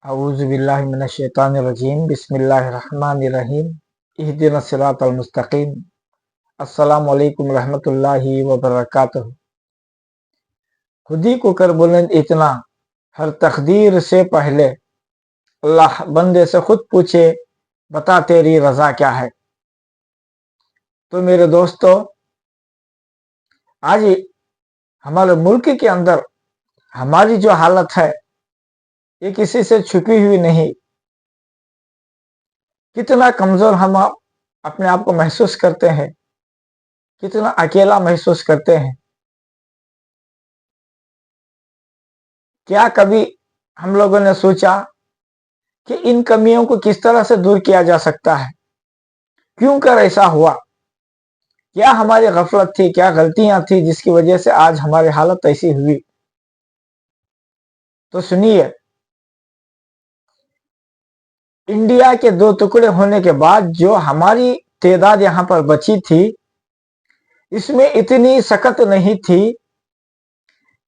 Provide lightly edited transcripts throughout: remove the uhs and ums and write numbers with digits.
अऊज़ु बिल्लाहि मिनश शैतानिर रजीम बिस्मिल्लाहिर रहमानिर रहीम इहदिनस सिरातल मुस्तकीम अस्सलामु अलैकुम रहमतुल्लाहि व बरकातुहू। खुदी को कर बुलंद इतना हर तकदीर से पहले, अल्लाह बंदे से खुद पूछे बता तेरी रजा क्या है। तो मेरे दोस्तों, आज हमारे मुल्क के अंदर हमारी जो हालत है ये किसी से छुपी हुई नहीं। कितना कमजोर हम अपने आप को महसूस करते हैं, कितना अकेला महसूस करते हैं। क्या कभी हम लोगों ने सोचा कि इन कमियों को किस तरह से दूर किया जा सकता है? क्यों कर ऐसा हुआ? क्या हमारी गफलत थी, क्या गलतियां थी जिसकी वजह से आज हमारी हालत ऐसी हुई? तो सुनिए, इंडिया के दो टुकड़े होने के बाद जो हमारी तादाद यहाँ पर बची थी, इसमें इतनी सख्त नहीं थी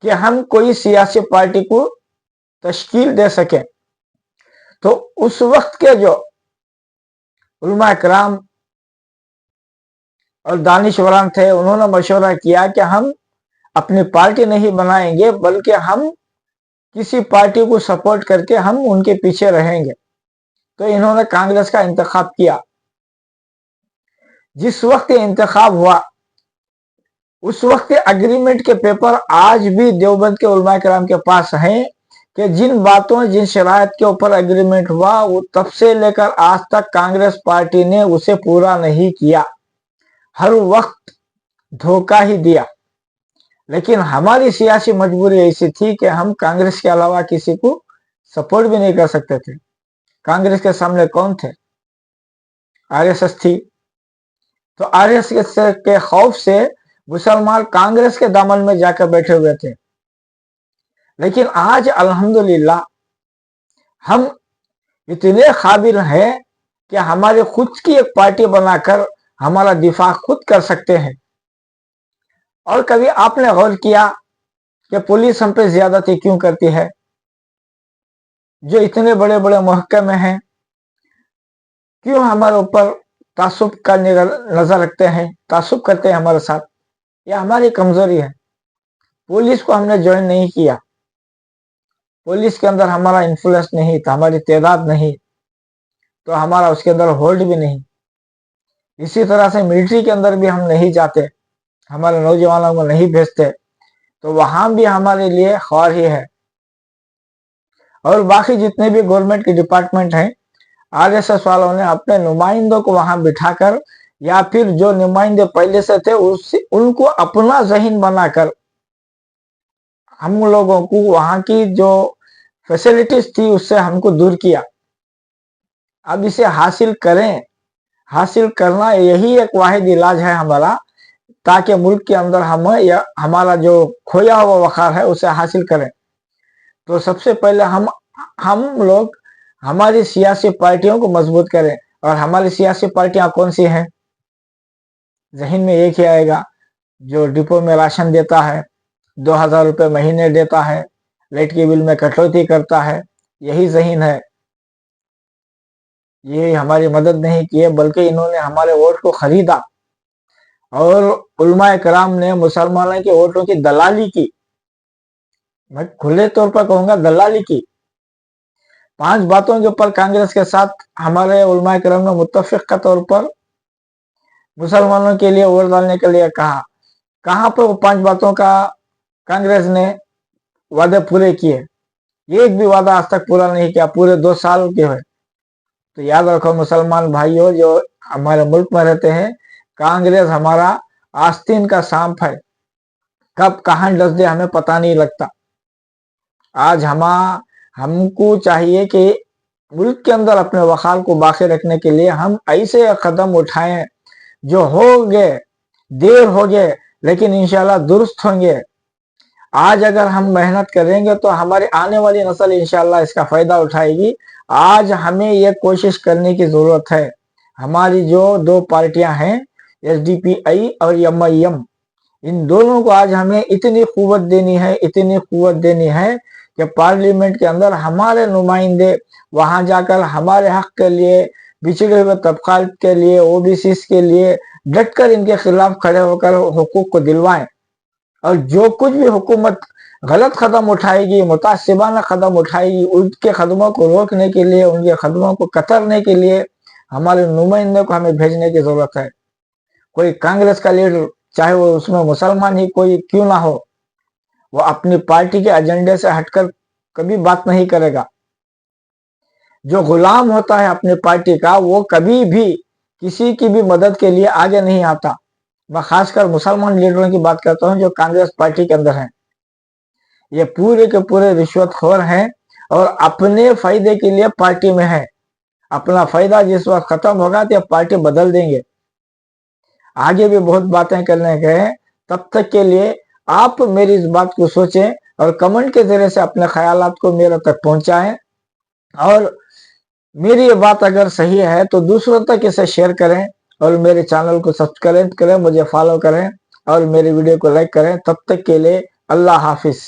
कि हम कोई सियासी पार्टी को तश्कील दे सके। तो उस वक्त के जो उलमा कराम और दानिशवरान थे, उन्होंने मशवरा किया कि हम अपनी पार्टी नहीं बनाएंगे, बल्कि हम किसी पार्टी को सपोर्ट करके हम उनके पीछे रहेंगे। तो इन्होंने कांग्रेस का इंतखाब किया। जिस वक्त इंतखाब हुआ, उस वक्त एग्रीमेंट के पेपर आज भी देवबंद के उलमा कराम के पास हैं कि जिन बातों, जिन शराइत के ऊपर एग्रीमेंट हुआ, वो तब से लेकर आज तक कांग्रेस पार्टी ने उसे पूरा नहीं किया, हर वक्त धोखा ही दिया। लेकिन हमारी सियासी मजबूरी ऐसी थी कि हम कांग्रेस के अलावा किसी को सपोर्ट भी नहीं कर सकते थे। कांग्रेस के सामने कौन थे? आरएसएस थी। तो आरएसएस के खौफ से मुसलमान कांग्रेस के दामन में जाकर बैठे हुए थे। लेकिन आज अल्हम्दुलिल्लाह हम इतने काबिल हैं कि हमारी खुद की एक पार्टी बनाकर हमारा दिफा खुद कर सकते हैं। और कभी आपने गौर किया कि पुलिस हम पे ज्यादती क्यों करती है? जो इतने बड़े बड़े महकमे हैं, क्यों हमारे ऊपर तासुब का नजर रखते हैं, तासुब करते हैं हमारे साथ? यह हमारी कमजोरी है। पुलिस को हमने ज्वाइन नहीं किया, पुलिस के अंदर हमारा इन्फ्लुएंस नहीं था, हमारी तादाद नहीं, तो हमारा उसके अंदर होल्ड भी नहीं। इसी तरह से मिलिट्री के अंदर भी हम नहीं जाते, हमारे नौजवानों को नहीं भेजते, तो वहां भी हमारे लिए खौर ही है। और बाकी जितने भी गवर्नमेंट के डिपार्टमेंट हैं, आरएसएस वालों ने अपने नुमाइंदों को वहां बिठाकर, या फिर जो नुमाइंदे पहले से थे उनको अपना ज़हीन बनाकर हम लोगों को वहां की जो फैसिलिटीज थी उससे हमको दूर किया। अब इसे हासिल करें, हासिल करना यही एक वाहिद इलाज है हमारा, ताकि मुल्क के अंदर हम या हमारा जो खोया हुआ वक़ार है उसे हासिल करें। तो सबसे पहले हम लोग हमारी सियासी पार्टियों को मजबूत करें। और हमारी सियासी पार्टियां कौन सी हैं? ज़हन में एक ही आएगा, जो डिपो में राशन देता है, 2000 रुपये महीने देता है, लाइट के बिल में कटौती करता है, यही ज़हीन है। ये हमारी मदद नहीं की है, बल्कि इन्होंने हमारे वोट को खरीदा और उलमाए कराम ने मुसलमानों के वोटों की दलाली की। मैं खुले तौर पर कहूंगा, दलाली की। 5 बातों के ऊपर कांग्रेस के साथ हमारे उलमाए कराम ने मुत्तफिक के तौर पर मुसलमानों के लिए वोट डालने के लिए कहा। कहां पर वो 5 बातों का कांग्रेस ने वादे पूरे किए? एक भी वादा आज तक पूरा नहीं किया, पूरे 2 साल के हुए। तो याद रखो मुसलमान भाइयों जो हमारे मुल्क में रहते हैं, कांग्रेस हमारा आस्तीन का सांप है, कब कहां डस दे हमें पता नहीं लगता। आज हमको चाहिए कि मुल्क के अंदर अपने वक़ार को बाकी रखने के लिए हम ऐसे कदम उठाएं जो हो गए, देर हो गए, लेकिन इंशाल्लाह दुरुस्त होंगे। आज अगर हम मेहनत करेंगे तो हमारी आने वाली नस्ल इंशाल्लाह इसका फायदा उठाएगी। आज हमें ये कोशिश करने की जरूरत है। हमारी जो 2 पार्टियां हैं, एसडीपीआई और एमआईएम, इन दोनों को आज हमें इतनी कुव्वत देनी है, इतनी कुव्वत देनी है कि पार्लियामेंट के अंदर हमारे नुमाइंदे वहां जाकर हमारे हक के लिए, पिछड़े हुए तबकात के लिए, ओबीसी के लिए डटकर इनके खिलाफ खड़े होकर हुकूक को दिलवाएं। और जो कुछ भी हुकूमत गलत कदम उठाएगी, मुतासिबाना कदम उठाएगी, उनके कदमों को रोकने के लिए, उनके कदमों को कतरने के लिए हमारे नुमाइंदों को हमें भेजने की जरूरत है। कोई कांग्रेस का लीडर, चाहे वो उसमें मुसलमान ही कोई क्यों ना हो, वो अपनी पार्टी के एजेंडे से हटकर कभी बात नहीं करेगा। जो गुलाम होता है अपनी पार्टी का, वो कभी भी किसी की भी मदद के लिए आगे नहीं आता। मैं खासकर मुसलमान लीडरों की बात करता हूं जो कांग्रेस पार्टी के अंदर हैं। ये पूरे के पूरे रिश्वतखोर हैं और अपने फायदे के लिए पार्टी में है। अपना फायदा जिस वक्त खत्म होगा तो पार्टी बदल देंगे। आगे भी बहुत बातें करने के हैं। तब तक के लिए आप मेरी इस बात को सोचें और कमेंट के जरिए से अपने ख्यालात को मेरे तक पहुंचाएं। और मेरी ये बात अगर सही है तो दूसरों तक इसे शेयर करें और मेरे चैनल को सब्सक्राइब करें, मुझे फॉलो करें और मेरी वीडियो को लाइक करें। तब तक के लिए अल्लाह हाफिज।